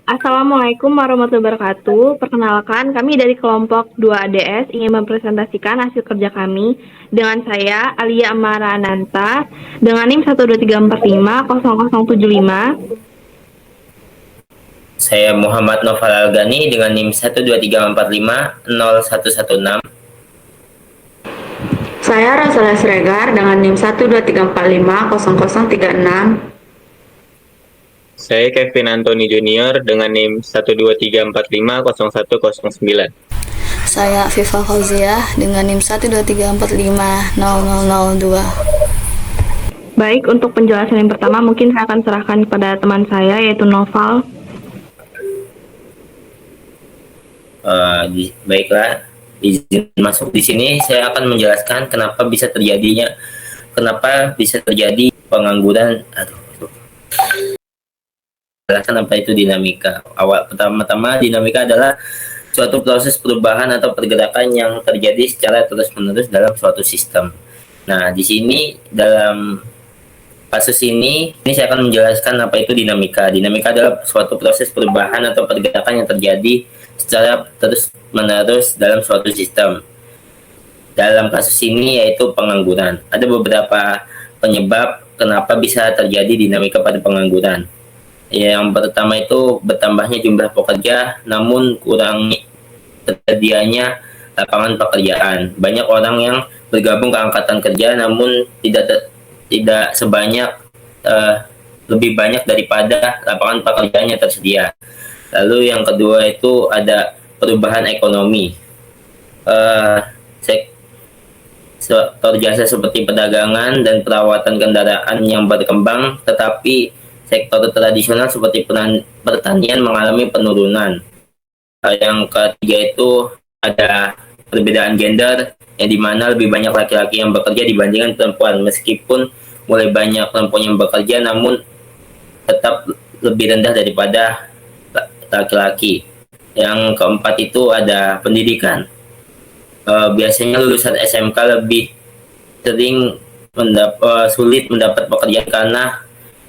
Assalamualaikum warahmatullahi wabarakatuh. Perkenalkan, kami dari kelompok 2ADS ingin mempresentasikan hasil kerja kami dengan saya, Alia Amara Ananta, dengan NIM 123450075. Saya Muhammad Noval Algani dengan NIM 123450116. Saya Rosalia Siregar dengan NIM 123450036. Saya Kevin Anthony Junior dengan NIM 123450109. Saya Viva Fauziah dengan NIM 123450002. Baik, untuk penjelasan yang pertama mungkin saya akan serahkan kepada teman saya yaitu Noval. Baiklah, izin masuk di sini. Saya akan menjelaskan kenapa bisa terjadi pengangguran. Jelaskan apa itu dinamika. Pertama-tama, dinamika adalah suatu proses perubahan atau pergerakan yang terjadi secara terus-menerus dalam suatu sistem. Nah, di sini dalam kasus ini saya akan menjelaskan apa itu dinamika. Dinamika adalah suatu proses perubahan atau pergerakan yang terjadi secara terus-menerus dalam suatu sistem. Dalam kasus ini yaitu pengangguran. Ada beberapa penyebab kenapa bisa terjadi dinamika pada pengangguran. Yang pertama itu bertambahnya jumlah pekerja namun kurang terjadinya lapangan pekerjaan. Banyak orang yang bergabung ke angkatan kerja namun tidak sebanyak lebih banyak daripada lapangan pekerjaan yang tersedia. Lalu yang kedua itu ada perubahan ekonomi. Sektor jasa seperti perdagangan dan perawatan kendaraan yang berkembang, tetapi sektor tradisional seperti pertanian mengalami penurunan. Yang ketiga itu ada perbedaan gender, yang dimana lebih banyak laki-laki yang bekerja dibandingkan perempuan. Meskipun mulai banyak perempuan yang bekerja, namun tetap lebih rendah daripada laki-laki. Yang keempat itu ada pendidikan. Biasanya lulusan SMK lebih sering sulit mendapat pekerjaan karena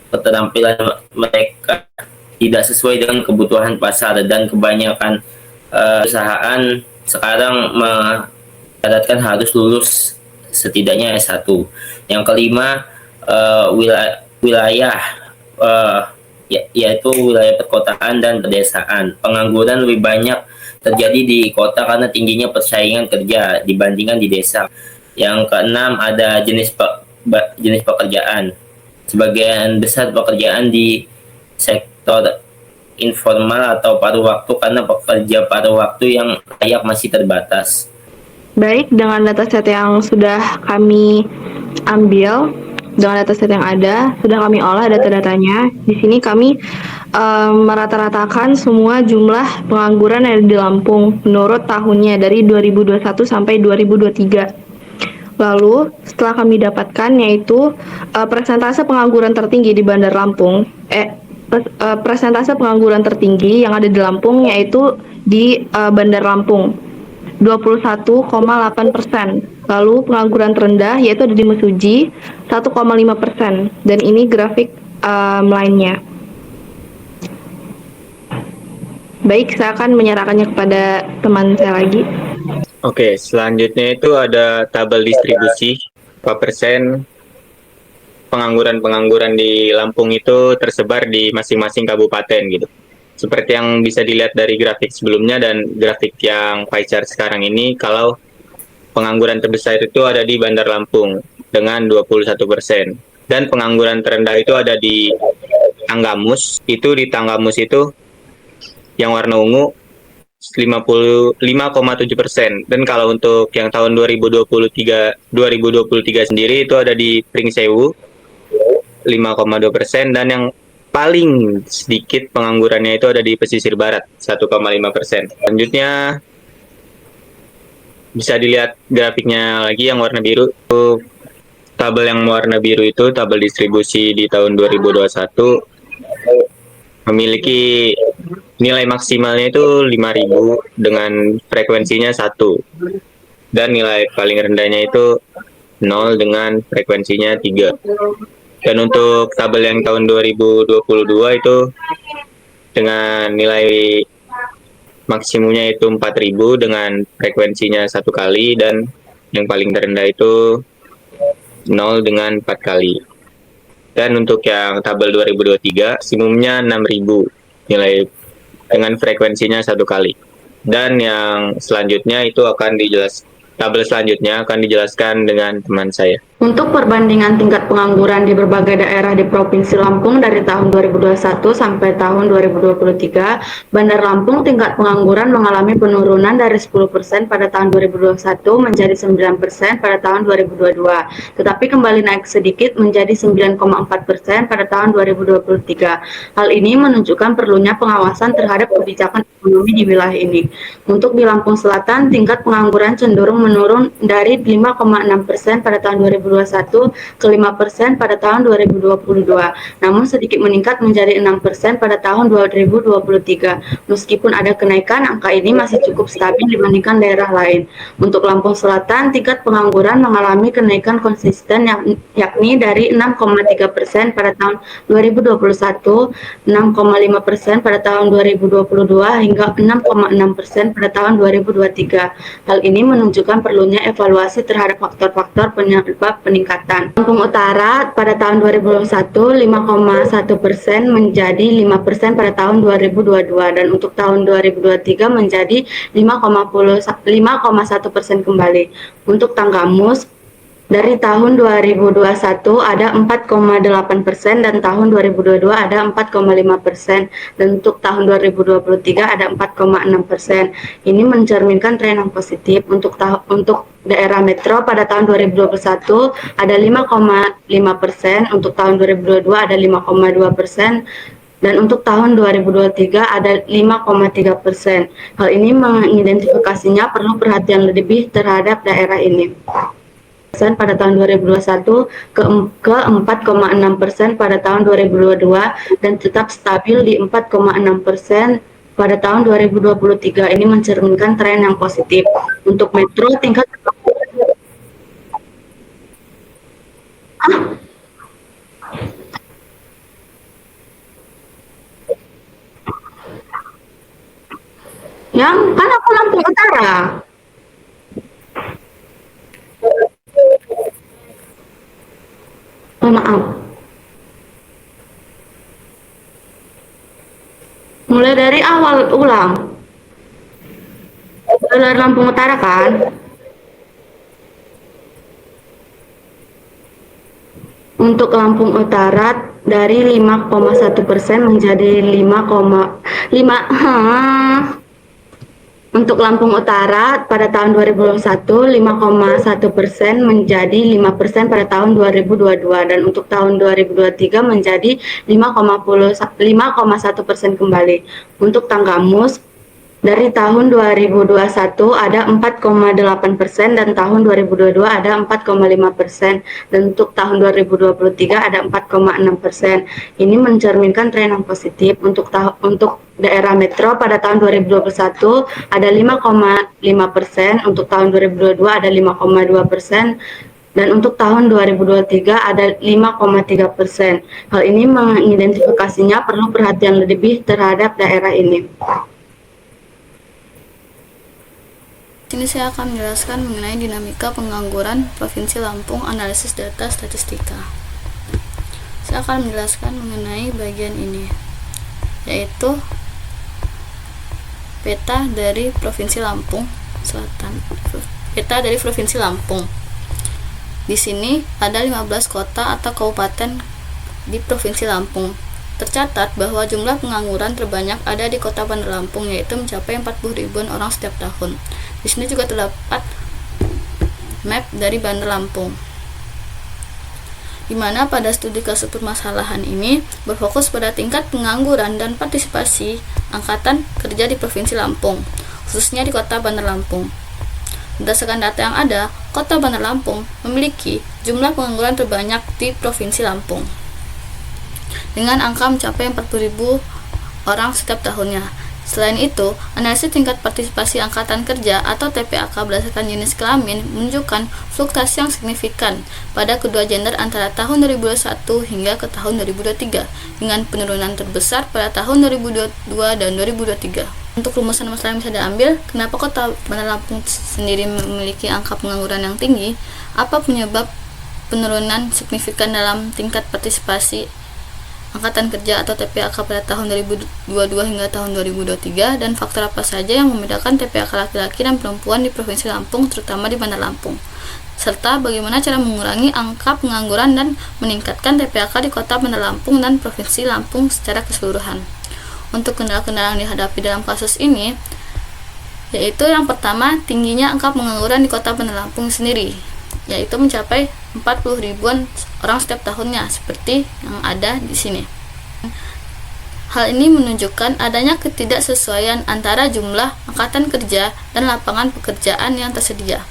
keterampilan mereka tidak sesuai dengan kebutuhan pasar, dan kebanyakan perusahaan sekarang mensyaratkan harus lulus setidaknya S1. Yang kelima, wilayah yaitu wilayah perkotaan dan pedesaan. Pengangguran lebih banyak terjadi di kota karena tingginya persaingan kerja dibandingkan di desa. Yang keenam, ada jenis pekerjaan. Sebagian besar pekerjaan di sektor informal atau paruh waktu karena pekerja paruh waktu yang layak masih terbatas. Baik, dengan dataset yang sudah kami ambil, dengan dataset yang ada, sudah kami olah data-datanya. Di sini kami merata-ratakan semua jumlah pengangguran yang ada di Lampung menurut tahunnya dari 2021 sampai 2023. Lalu setelah kami dapatkan yaitu persentase pengangguran tertinggi di Bandar Lampung, persentase pengangguran tertinggi yang ada di Lampung yaitu di Bandar Lampung 21,8%. Lalu pengangguran terendah yaitu ada di Mesuji 1,5%. Dan ini grafik lainnya. Baik, saya akan menyerahkannya kepada teman saya lagi. Oke, selanjutnya itu ada tabel distribusi berapa persen pengangguran di Lampung itu tersebar di masing-masing kabupaten gitu. Seperti yang bisa dilihat dari grafik sebelumnya dan grafik yang pie chart sekarang ini, kalau pengangguran terbesar itu ada di Bandar Lampung dengan 21%. Dan pengangguran terendah itu ada di Tanggamus. Itu di Tanggamus itu yang warna ungu 55,7%. Dan kalau untuk yang tahun 2023 sendiri itu ada di Pringsewu 5,2%, dan yang paling sedikit penganggurannya itu ada di pesisir barat 1,5%. Selanjutnya bisa dilihat grafiknya lagi yang warna biru. Tabel yang warna biru itu tabel distribusi di tahun 2021 memiliki nilai maksimalnya itu 5.000 dengan frekuensinya 1, dan nilai paling rendahnya itu 0 dengan frekuensinya 3. Dan untuk tabel yang tahun 2022 itu dengan nilai maksimumnya itu 4.000 dengan frekuensinya 1 kali, dan yang paling terendah itu 0 dengan 4 kali. Dan untuk yang tabel 2023 maksimumnya 6.000 nilai dengan frekuensinya 1 kali. Dan yang selanjutnya itu tabel selanjutnya akan dijelaskan dengan teman saya. Untuk perbandingan tingkat pengangguran di berbagai daerah di Provinsi Lampung dari tahun 2021 sampai tahun 2023, Bandar Lampung tingkat pengangguran mengalami penurunan dari 10% pada tahun 2021 menjadi 9% pada tahun 2022, tetapi kembali naik sedikit menjadi 9,4% pada tahun 2023. Hal ini menunjukkan perlunya pengawasan terhadap kebijakan ekonomi di wilayah ini. Untuk di Lampung Selatan, tingkat pengangguran cenderung menurun dari 5,6% pada tahun 2021 ke 5% pada tahun 2022, namun sedikit meningkat menjadi 6% pada tahun 2023. Meskipun ada kenaikan, angka ini masih cukup stabil dibandingkan daerah lain. Untuk Lampung Selatan, tingkat pengangguran mengalami kenaikan konsisten yakni dari 6,3% pada tahun 2021, 6,5% pada tahun 2022, hingga 6,6% pada tahun 2023. Hal ini menunjukkan perlunya evaluasi terhadap faktor-faktor penyebab peningkatan. Lampung Utara pada tahun 2021 5,1% menjadi 5% pada tahun 2022, dan untuk tahun 2023 menjadi 5,1% kembali. Untuk Tanggamus dari tahun 2021 ada 4,8% dan tahun 2022 ada 4,5%, dan untuk tahun 2023 ada 4,6%. Ini mencerminkan tren yang positif. Untuk daerah metro pada tahun 2021 ada 5,5%, untuk tahun 2022 ada 5,2%, dan untuk tahun 2023 ada 5,3%. Hal ini mengidentifikasinya perlu perhatian lebih terhadap daerah ini. Pada tahun 2021 ke 4,6% pada tahun 2022, dan tetap stabil di 4,6% pada tahun 2023. Ini mencerminkan tren yang positif. Untuk metro, tingkat yang kan aku Lampung Utara. Oh, maaf. Mulai dari awal ulang. Dari Lampung Utara kan? Untuk Lampung Utara dari 5,1% menjadi 5,5. Untuk Lampung Utara pada tahun 2021 5,1% menjadi 5% pada tahun 2022, dan untuk tahun 2023 menjadi 5,1% kembali. Untuk Tanggamus dari tahun 2021 ada 4,8% dan tahun 2022 ada 4,5%, dan untuk tahun 2023 ada 4,6%. Ini mencerminkan tren yang positif. Untuk daerah metro pada tahun 2021 ada 5,5%, untuk tahun 2022 ada 5,2%, dan untuk tahun 2023 ada 5,3%. Hal ini mengidentifikasinya perlu perhatian lebih terhadap daerah ini. Sini saya akan menjelaskan mengenai dinamika pengangguran Provinsi Lampung, analisis data statistika. Saya akan menjelaskan mengenai bagian ini, yaitu peta dari Provinsi Lampung Selatan. Peta dari Provinsi Lampung. Di sini ada 15 kota atau kabupaten di Provinsi Lampung. Tercatat bahwa jumlah pengangguran terbanyak ada di Kota Bandar Lampung, yaitu mencapai 40 ribuan orang setiap tahun. Di sini juga terdapat map dari Bandar Lampung, di mana pada studi kasus permasalahan ini berfokus pada tingkat pengangguran dan partisipasi angkatan kerja di Provinsi Lampung, khususnya di Kota Bandar Lampung. Berdasarkan data yang ada, Kota Bandar Lampung memiliki jumlah pengangguran terbanyak di Provinsi Lampung, dengan angka mencapai 40.000 orang setiap tahunnya. Selain itu, analisis tingkat partisipasi angkatan kerja atau TPAK berdasarkan jenis kelamin menunjukkan fluktuasi yang signifikan pada kedua gender antara tahun 2021 hingga ke tahun 2023, dengan penurunan terbesar pada tahun 2022 dan 2023. Untuk rumusan masalah yang bisa diambil, kenapa Kota Bandar Lampung sendiri memiliki angka pengangguran yang tinggi? Apa penyebab penurunan signifikan dalam tingkat partisipasi angkatan kerja atau TPAK pada tahun 2022 hingga tahun 2023, dan faktor apa saja yang membedakan TPAK laki-laki dan perempuan di Provinsi Lampung, terutama di Bandar Lampung, serta bagaimana cara mengurangi angka pengangguran dan meningkatkan TPAK di Kota Bandar Lampung dan Provinsi Lampung secara keseluruhan. Untuk kendala-kendala yang dihadapi dalam kasus ini, yaitu yang pertama, tingginya angka pengangguran di Kota Bandar Lampung sendiri, yaitu mencapai 40 ribuan orang setiap tahunnya, seperti yang ada di sini. Hal ini menunjukkan adanya ketidaksesuaian antara jumlah angkatan kerja dan lapangan pekerjaan yang tersedia.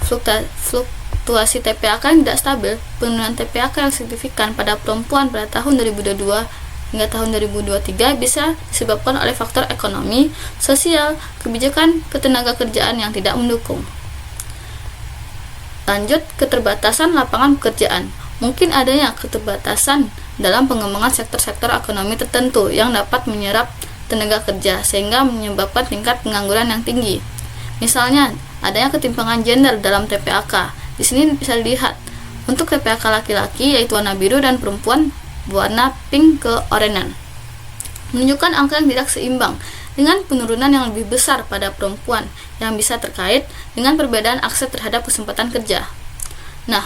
Fluktuasi TPAK yang tidak stabil, penurunan TPAK yang signifikan pada perempuan pada tahun 2022 hingga tahun 2023 bisa disebabkan oleh faktor ekonomi, sosial, kebijakan ketenagakerjaan yang tidak mendukung. Lanjut, keterbatasan lapangan pekerjaan. Mungkin adanya keterbatasan dalam pengembangan sektor-sektor ekonomi tertentu yang dapat menyerap tenaga kerja sehingga menyebabkan tingkat pengangguran yang tinggi. Misalnya, adanya ketimpangan gender dalam TPAK. Di sini bisa dilihat untuk TPAK laki-laki yaitu warna biru dan perempuan warna pink keorenan, menunjukkan angka yang tidak seimbang dengan penurunan yang lebih besar pada perempuan yang bisa terkait dengan perbedaan akses terhadap kesempatan kerja. Nah,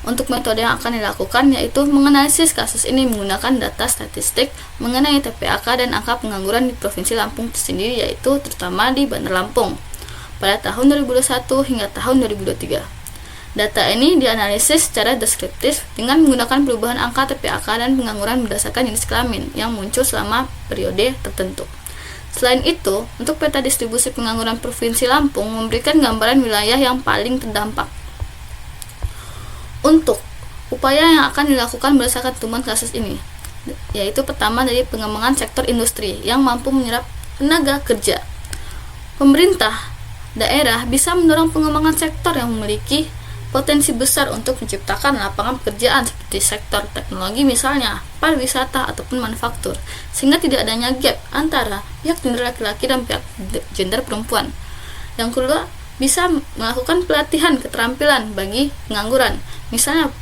untuk metode yang akan dilakukan yaitu menganalisis kasus ini menggunakan data statistik mengenai TPAK dan angka pengangguran di Provinsi Lampung sendiri, yaitu terutama di Bandar Lampung pada tahun 2021 hingga tahun 2023. Data ini dianalisis secara deskriptif dengan menggunakan perubahan angka TPAK dan pengangguran berdasarkan jenis kelamin yang muncul selama periode tertentu. Selain itu, untuk peta distribusi pengangguran Provinsi Lampung memberikan gambaran wilayah yang paling terdampak. Untuk upaya yang akan dilakukan berdasarkan temuan kasus ini, yaitu pertama dari pengembangan sektor industri yang mampu menyerap tenaga kerja. Pemerintah daerah bisa mendorong pengembangan sektor yang memiliki potensi besar untuk menciptakan lapangan pekerjaan seperti sektor teknologi misalnya, pariwisata ataupun manufaktur, sehingga tidak adanya gap antara pihak gender laki-laki dan pihak gender perempuan. Yang kedua, bisa melakukan pelatihan keterampilan bagi pengangguran. Misalnya,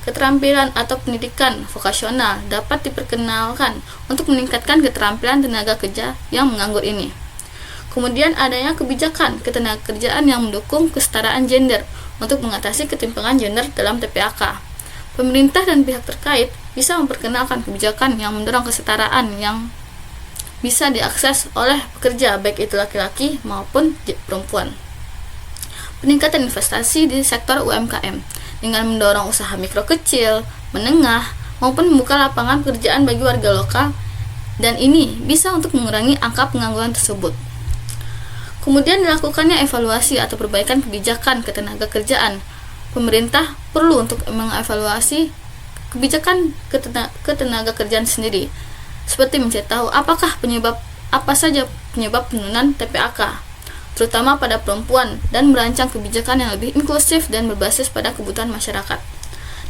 keterampilan atau pendidikan vokasional dapat diperkenalkan untuk meningkatkan keterampilan tenaga kerja yang menganggur ini. Kemudian adanya kebijakan ketenagakerjaan yang mendukung kesetaraan gender untuk mengatasi ketimpangan gender dalam TPAK. Pemerintah dan pihak terkait bisa memperkenalkan kebijakan yang mendorong kesetaraan yang bisa diakses oleh pekerja, baik itu laki-laki maupun perempuan. Peningkatan investasi di sektor UMKM dengan mendorong usaha mikro kecil, menengah, maupun membuka lapangan pekerjaan bagi warga lokal, dan ini bisa untuk mengurangi angka pengangguran tersebut. Kemudian dilakukannya evaluasi atau perbaikan kebijakan ketenagakerjaan. Pemerintah perlu untuk mengevaluasi kebijakan ketenagakerjaan sendiri, seperti mencari tahu apa saja penyebab penurunan TPAK, terutama pada perempuan, dan merancang kebijakan yang lebih inklusif dan berbasis pada kebutuhan masyarakat.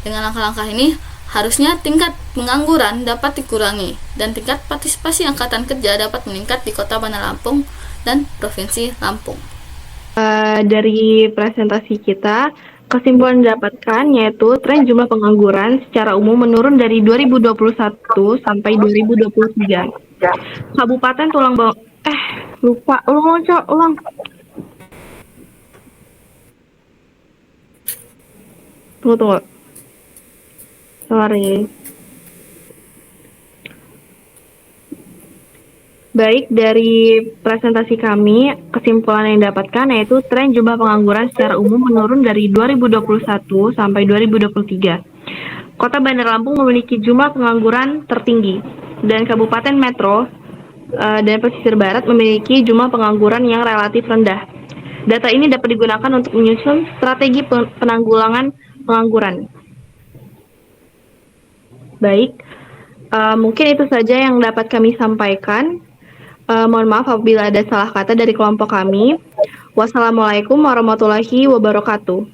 Dengan langkah-langkah ini, harusnya tingkat pengangguran dapat dikurangi dan tingkat partisipasi angkatan kerja dapat meningkat di Kota Bandar Lampung dan Provinsi Lampung. Dari presentasi kita, kesimpulan didapatkan yaitu tren jumlah pengangguran secara umum menurun dari 2021 sampai 2023. Kabupaten Tulang Bawang ulang. Tunggu. Sorry. Baik, dari presentasi kami, kesimpulan yang didapatkan yaitu tren jumlah pengangguran secara umum menurun dari 2021 sampai 2023. Kota Bandar Lampung memiliki jumlah pengangguran tertinggi, dan Kabupaten Metro dan Pesisir Barat memiliki jumlah pengangguran yang relatif rendah. Data ini dapat digunakan untuk menyusun strategi penanggulangan pengangguran. Baik, mungkin itu saja yang dapat kami sampaikan. Mohon maaf apabila ada salah kata dari kelompok kami. Wassalamualaikum warahmatullahi wabarakatuh.